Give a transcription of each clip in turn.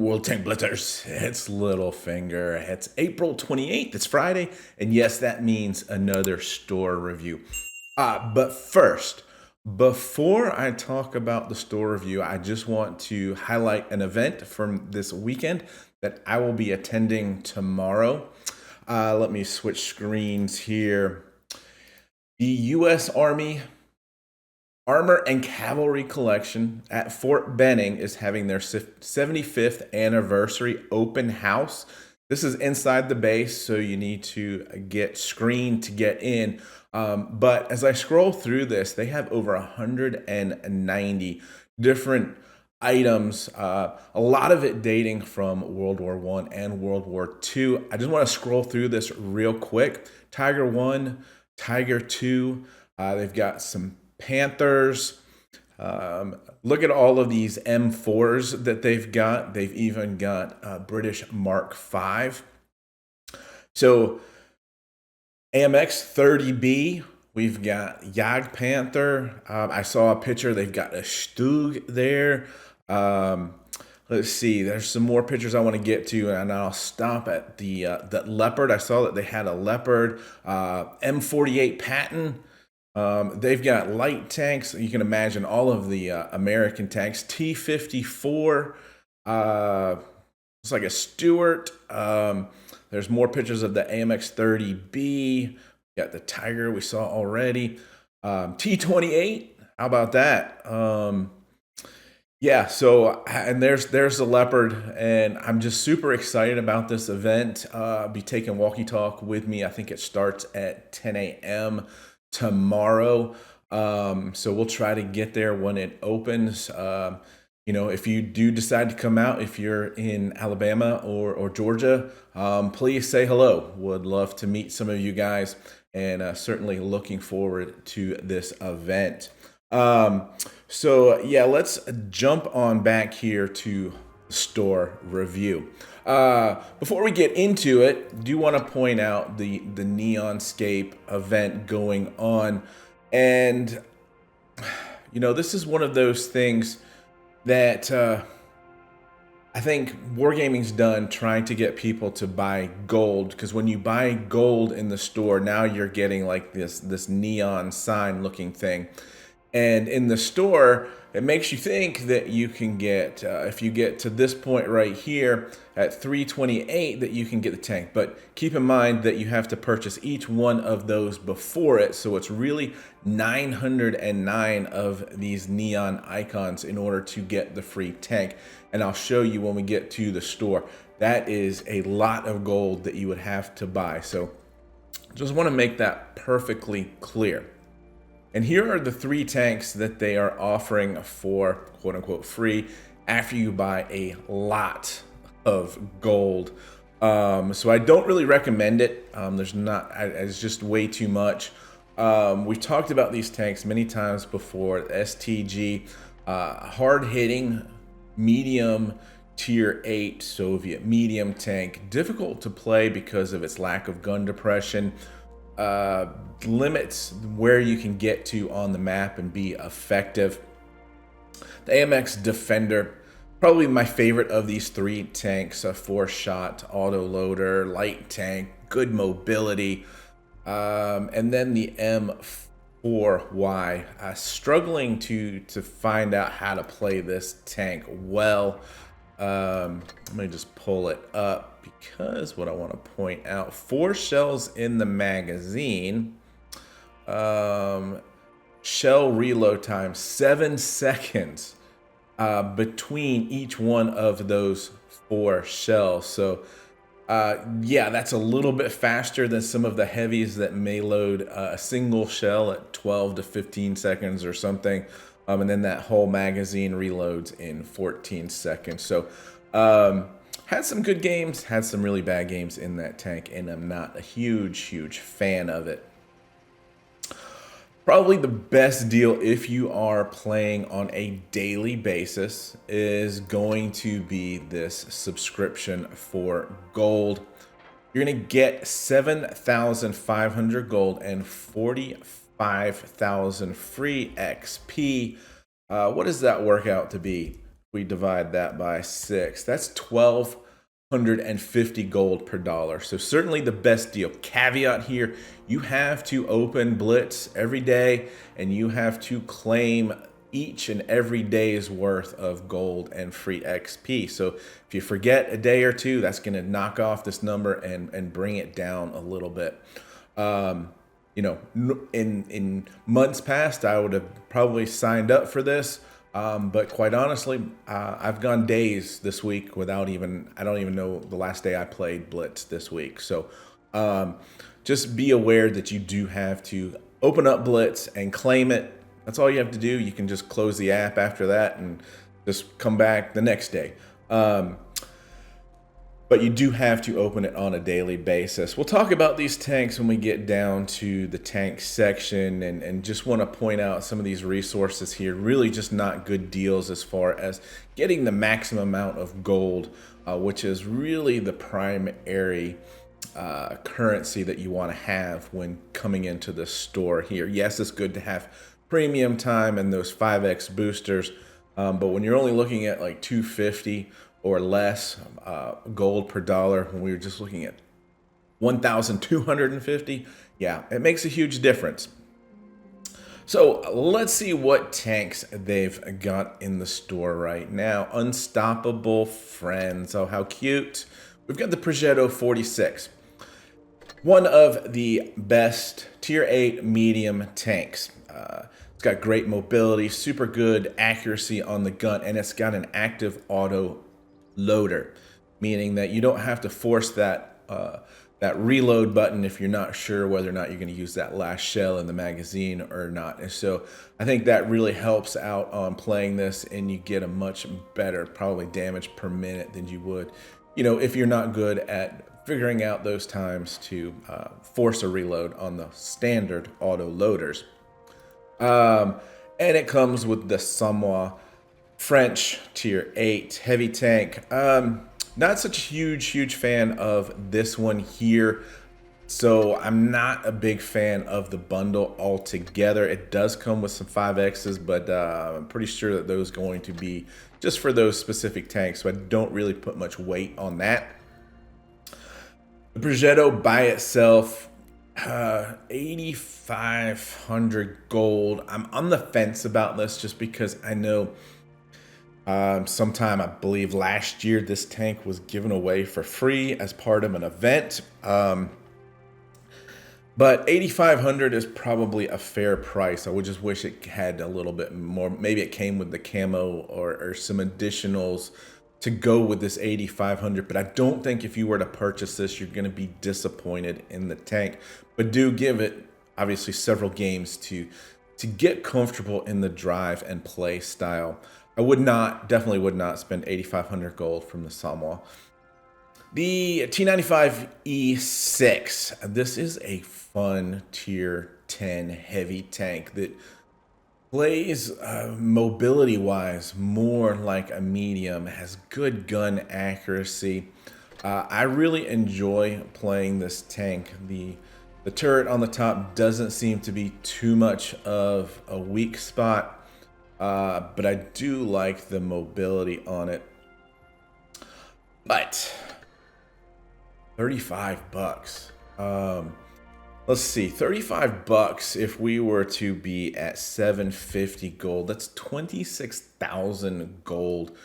World Tank Blitzers. It's Littlefinger. It's April 28th. It's Friday. And yes, that means another store review. But first, before I talk about the store review, I just want to highlight an event from this weekend that I will be attending tomorrow. Let me switch screens here. The U.S. Army Armor and Cavalry Collection at Fort Benning is having their 75th anniversary open house. This is inside the base, so you need to get screened to get in. But as I scroll through this, they have over 190 different items, a lot of it dating from World War I and World War II. I just want to scroll through this real quick. Tiger 1, Tiger 2, they've got some Panthers. Look at all of these M4s that they've got. They've even got British Mark V. So AMX 30B, we've got Jagdpanther. I saw a picture. They've got a Stug there. Let's see. There's some more pictures I want to get to, and I'll stop at the Leopard. I saw that they had a Leopard, M48 Patton. They've got light tanks. You can imagine all of the American tanks. T-54. It's like a Stuart. There's more pictures of the AMX 30B. Got the Tiger we saw already. T-28. How about that? Yeah, so and there's the Leopard, and I'm just super excited about this event. I'll be taking Walkie Talk with me. I think it starts at 10 a.m. tomorrow. So we'll try to get there when it opens. If you do decide to come out, if you're in Alabama or Georgia, please say hello. Would love to meet some of you guys, and certainly looking forward to this event. So yeah, let's jump on back here to store review. Before we get into it, do want to point out the Neonscape event going on, and this is one of those things that I think Wargaming's done trying to get people to buy gold, because when you buy gold in the store, now you're getting like this neon sign looking thing. And in the store, it makes you think that you can get, if you get to this point right here at 328, that you can get the tank. But keep in mind that you have to purchase each one of those before it. So it's really 909 of these neon icons in order to get the free tank. And I'll show you when we get to the store. That is a lot of gold that you would have to buy. So just want to make that perfectly clear. And here are the 3 tanks that they are offering for quote unquote free after you buy a lot of gold. So I don't really recommend it. It's just way too much. We've talked about these tanks many times before. STG, hard hitting, medium tier 8 Soviet medium tank, difficult to play because of its lack of gun depression. Limits where you can get to on the map and be effective. The AMX Defender, probably my favorite of these 3 tanks, a 4-shot auto loader, light tank, good mobility, and then the M4Y. Struggling to find out how to play this tank well. Let me just pull it up, because what I want to point out, 4 shells in the magazine. Shell reload time 7 seconds between each one of those 4 shells. So yeah, that's a little bit faster than some of the heavies that may load a single shell at 12 to 15 seconds or something. And then that whole magazine reloads in 14 seconds. So had some good games, had some really bad games in that tank, and I'm not a huge fan of it. Probably the best deal if you are playing on a daily basis is going to be this subscription for gold. You're going to get 7,500 gold and 45,000 free XP. What does that work out to be? we divide that by 6, that's 1,250 gold per dollar. So certainly the best deal. Caveat here, you have to open Blitz every day and you have to claim each and every day's worth of gold and free XP. So if you forget a day or two, that's going to knock off this number and bring it down a little bit. You know, in months past, I would have probably signed up for this. But quite honestly, I've gone days this week without even, I don't even know the last day I played Blitz this week. So just be aware that you do have to open up Blitz and claim it. That's all you have to do. You can just close the app after that and just come back the next day. But you do have to open it on a daily basis. We'll talk about these tanks when we get down to the tank section, and just want to point out some of these resources here. Really just not good deals as far as getting the maximum amount of gold, which is really the primary currency that you want to have when coming into the store here. Yes, it's good to have premium time and those 5x boosters, but when you're only looking at like 250 or less gold per dollar, when we were just looking at 1,250, yeah, it makes a huge difference. So let's see what tanks they've got in the store right now. Unstoppable Friends. Oh, how cute. We've got the Progetto 46. One of the best tier 8 medium tanks. It's got great mobility, super good accuracy on the gun, and it's got an active auto loader, meaning that you don't have to force that that reload button if you're not sure whether or not you're going to use that last shell in the magazine or not. And so I think that really helps out on playing this, and you get a much better probably damage per minute than you would, you know, if you're not good at figuring out those times to force a reload on the standard auto loaders. And it comes with the Samoa French tier 8 heavy tank. Not such a huge fan of this one here, so I'm not a big fan of the bundle altogether. It does come with some 5Xs, but I'm pretty sure that those are going to be just for those specific tanks, so I don't really put much weight on that. The Progetto by itself, 8,500 gold. I'm on the fence about this just because I know sometime, I believe last year, this tank was given away for free as part of an event. But 8,500 is probably a fair price. I would just wish it had a little bit more. Maybe it came with the camo or some additionals to go with this 8,500. But I don't think if you were to purchase this, you're going to be disappointed in the tank. But do give it, obviously, several games to get comfortable in the drive and play style. I definitely would not spend 8,500 gold from the Samoa. The T95E6. This is a fun tier 10 heavy tank that plays mobility-wise more like a medium, has good gun accuracy. I really enjoy playing this tank. The turret on the top doesn't seem to be too much of a weak spot. But I do like the mobility on it. But 35 bucks. Let's see, 35 bucks if we were to be at 750 gold. That's 26,000 gold.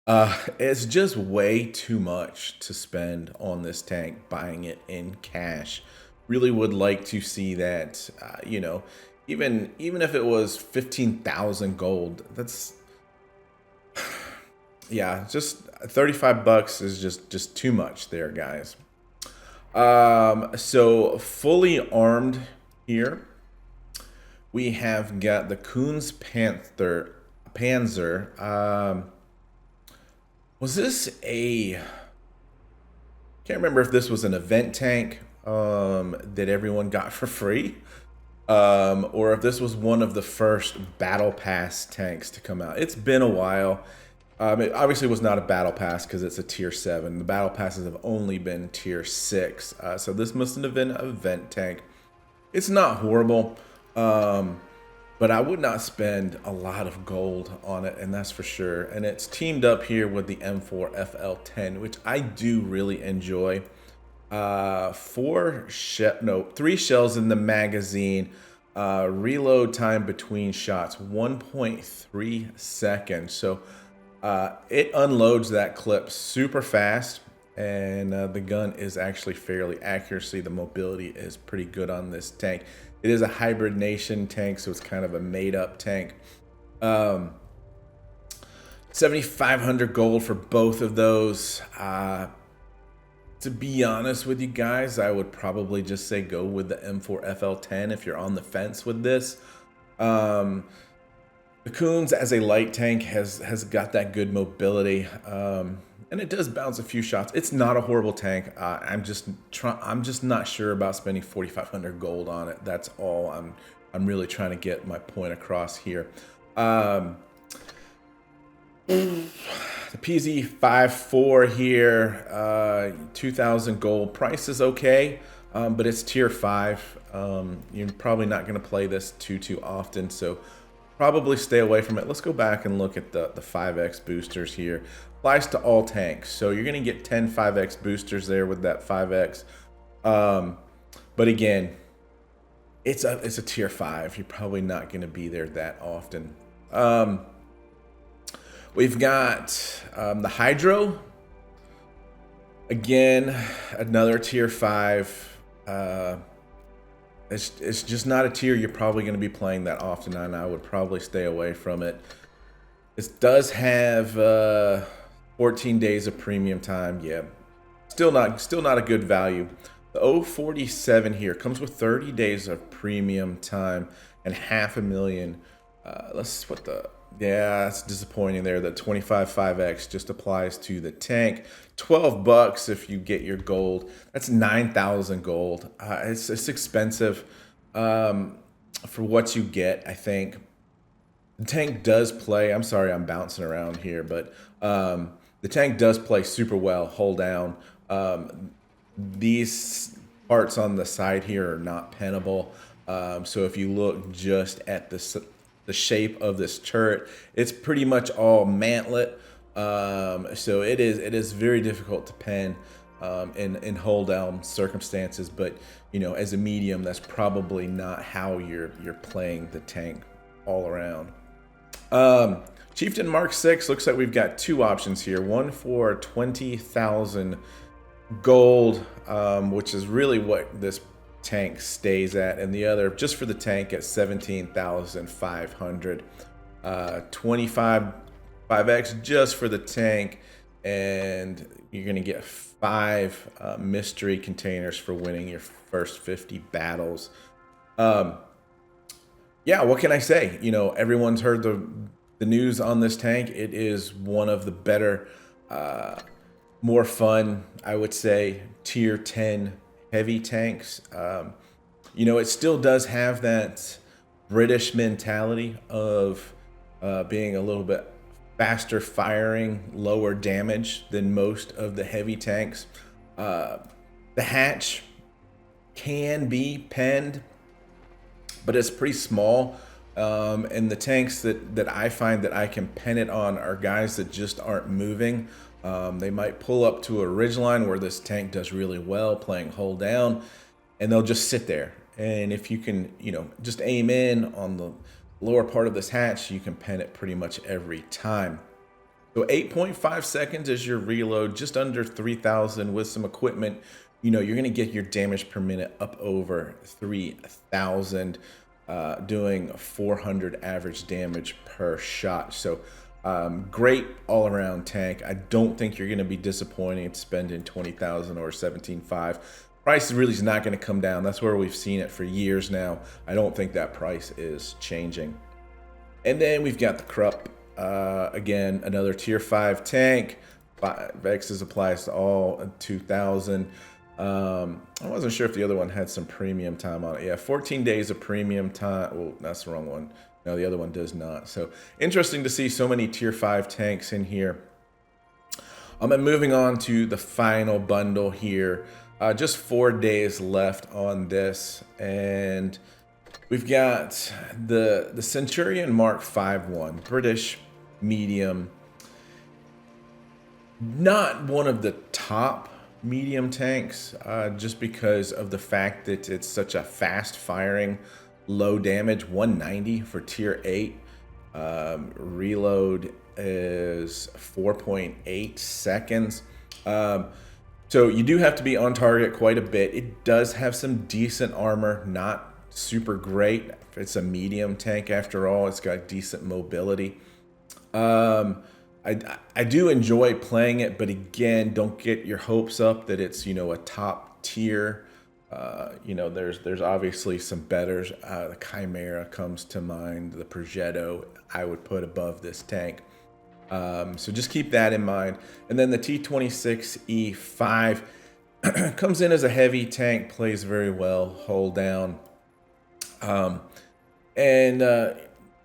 It's just way too much to spend on this tank buying it in cash. Really would like to see that, you know, even if it was 15,000 gold, that's, yeah, just 35 bucks is just too much there, guys. So fully armed here, we have got the Kuhn's Panzer. Was this a, can't remember if this was an event tank that everyone got for free. Or if this was one of the first Battle Pass tanks to come out. It's been a while. It obviously was not a Battle Pass because it's a tier 7. The Battle Passes have only been tier 6. So this mustn't have been an event tank. It's not horrible. but I would not spend a lot of gold on it, and that's for sure. And it's teamed up here with the M4 FL10, which I do really enjoy. 3 shells in the magazine. Reload time between shots 1.3 seconds. So it unloads that clip super fast, and the gun is actually fairly accuracy. The mobility is pretty good on this tank. It is a hybrid nation tank, so it's kind of a made-up tank. 7,500 gold for both of those. To be honest with you guys, I would probably just say go with the M4 FL10 if you're on the fence with this. The Kuhns as a light tank has got that good mobility, and it does bounce a few shots. It's not a horrible tank. I'm just not sure about spending 4,500 gold on it. That's all I'm really trying to get my point across here. The PZ54 here, 2,000 gold. Price is okay, but it's tier 5. You're probably not going to play this too often, so probably stay away from it. Let's go back and look at the 5x boosters here. Applies to all tanks, so you're going to get 10 5x boosters there with that 5x. But again, it's a tier 5. You're probably not going to be there that often. We've got the Hydro. Again, another tier 5. It's just not a tier you're probably going to be playing that often, and I would probably stay away from it. This does have 14 days of premium time. Yeah, still not a good value. The 047 here comes with 30 days of premium time and 500,000. Yeah, it's disappointing there. The 25 5x just applies to the tank. 12 bucks if you get your gold. That's 9,000 gold. It's expensive for what you get, I think. The tank does play. I'm sorry, I'm bouncing around here, but the tank does play super well. Hold down. These parts on the side here are not pennable. So if you look just at the shape of this turret, it's pretty much all mantlet. So it is very difficult to pen in hold down circumstances. But you know, as a medium, that's probably not how you're playing the tank all around. Chieftain Mark 6 looks like we've got two options here. One for 20,000 gold, which is really what this tank stays at, and the other just for the tank at 17,500. 25 5x just for the tank, and you're gonna get 5 mystery containers for winning your first 50 battles. Yeah, what can I say? You know, everyone's heard the news on this tank. It is one of the better, more fun, I would say, tier 10 heavy tanks. You know, it still does have that British mentality of being a little bit faster firing, lower damage than most of the heavy tanks. The hatch can be penned, but it's pretty small. And the tanks that I find that I can pen it on are guys that just aren't moving. They might pull up to a ridgeline where this tank does really well playing hold down, and they'll just sit there. And if you can, you know, just aim in on the lower part of this hatch, you can pen it pretty much every time. So 8.5 seconds is your reload, just under 3,000 with some equipment. You know, you're going to get your damage per minute up over 3,000, doing 400 average damage per shot. So great all-around tank. I don't think you're going to be disappointed spending 20,000 or 17.5. Price really is not going to come down. That's where we've seen it for years now. I don't think that price is changing. And then we've got the Krupp. Again, another tier 5 tank. 5X applies to all, 2,000. I wasn't sure if the other one had some premium time on it. Yeah, 14 days of premium time. Oh, that's the wrong one. No, the other one does not. So interesting to see so many tier 5 tanks in here. And moving on to the final bundle here. Just 4 days left on this, and We've got the Centurion Mark 5.1, British medium. Not one of the top medium tanks, just because of the fact that it's such a fast firing, low damage, 190 for tier 8. Reload is 4.8 seconds. So you do have to be on target quite a bit. It does have some decent armor, not super great. It's a medium tank after all. It's got decent mobility. I do enjoy playing it, but again, don't get your hopes up that it's, you know, a top tier. You know, there's obviously some betters. The Chimera comes to mind. The Progetto I would put above this tank. So just keep that in mind. And then the T26E5 comes in as a heavy tank, plays very well, hold down.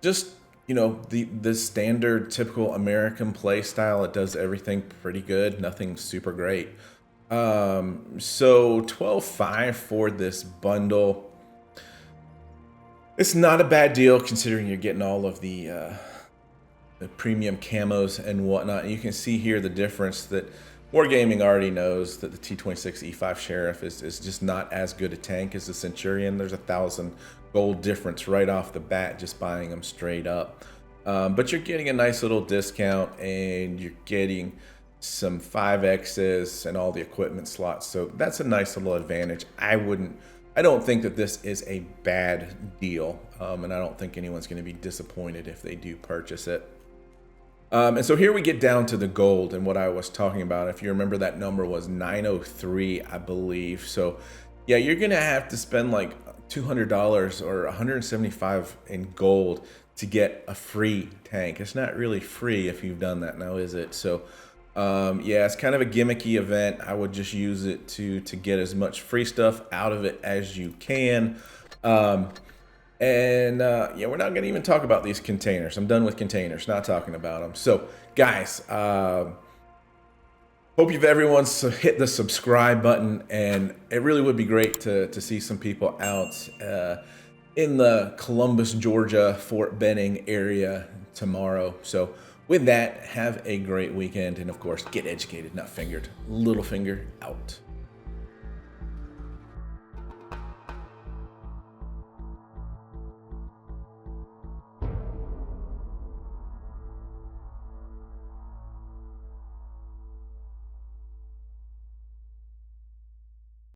Just, you know, the standard typical American play style. It does everything pretty good, nothing super great. So 12.5 for this bundle. It's not a bad deal considering you're getting all of the premium camos and whatnot. And you can see here the difference that Wargaming already knows that the T26E5 Sheriff is just not as good a tank as the Centurion. There's 1,000 gold difference right off the bat just buying them straight up. But you're getting a nice little discount and you're getting some 5Xs and all the equipment slots. So that's a nice little advantage. I don't think that this is a bad deal. And I don't think anyone's going to be disappointed if they do purchase it. And so here we get down to the gold and what I was talking about. If you remember, that number was 903, I believe. So yeah, you're going to have to spend like $200 or $175 in gold to get a free tank. It's not really free if you've done that now, is it? So yeah, it's kind of a gimmicky event. I would just use it to get as much free stuff out of it as you can. Yeah, we're not going to even talk about these containers. I'm done with containers, not talking about them. So guys, hope everyone's hit the subscribe button, and it really would be great to see some people out in the Columbus, Georgia, Fort Benning area tomorrow. So with that, have a great weekend, and of course, get educated, not fingered. Littlefinger out.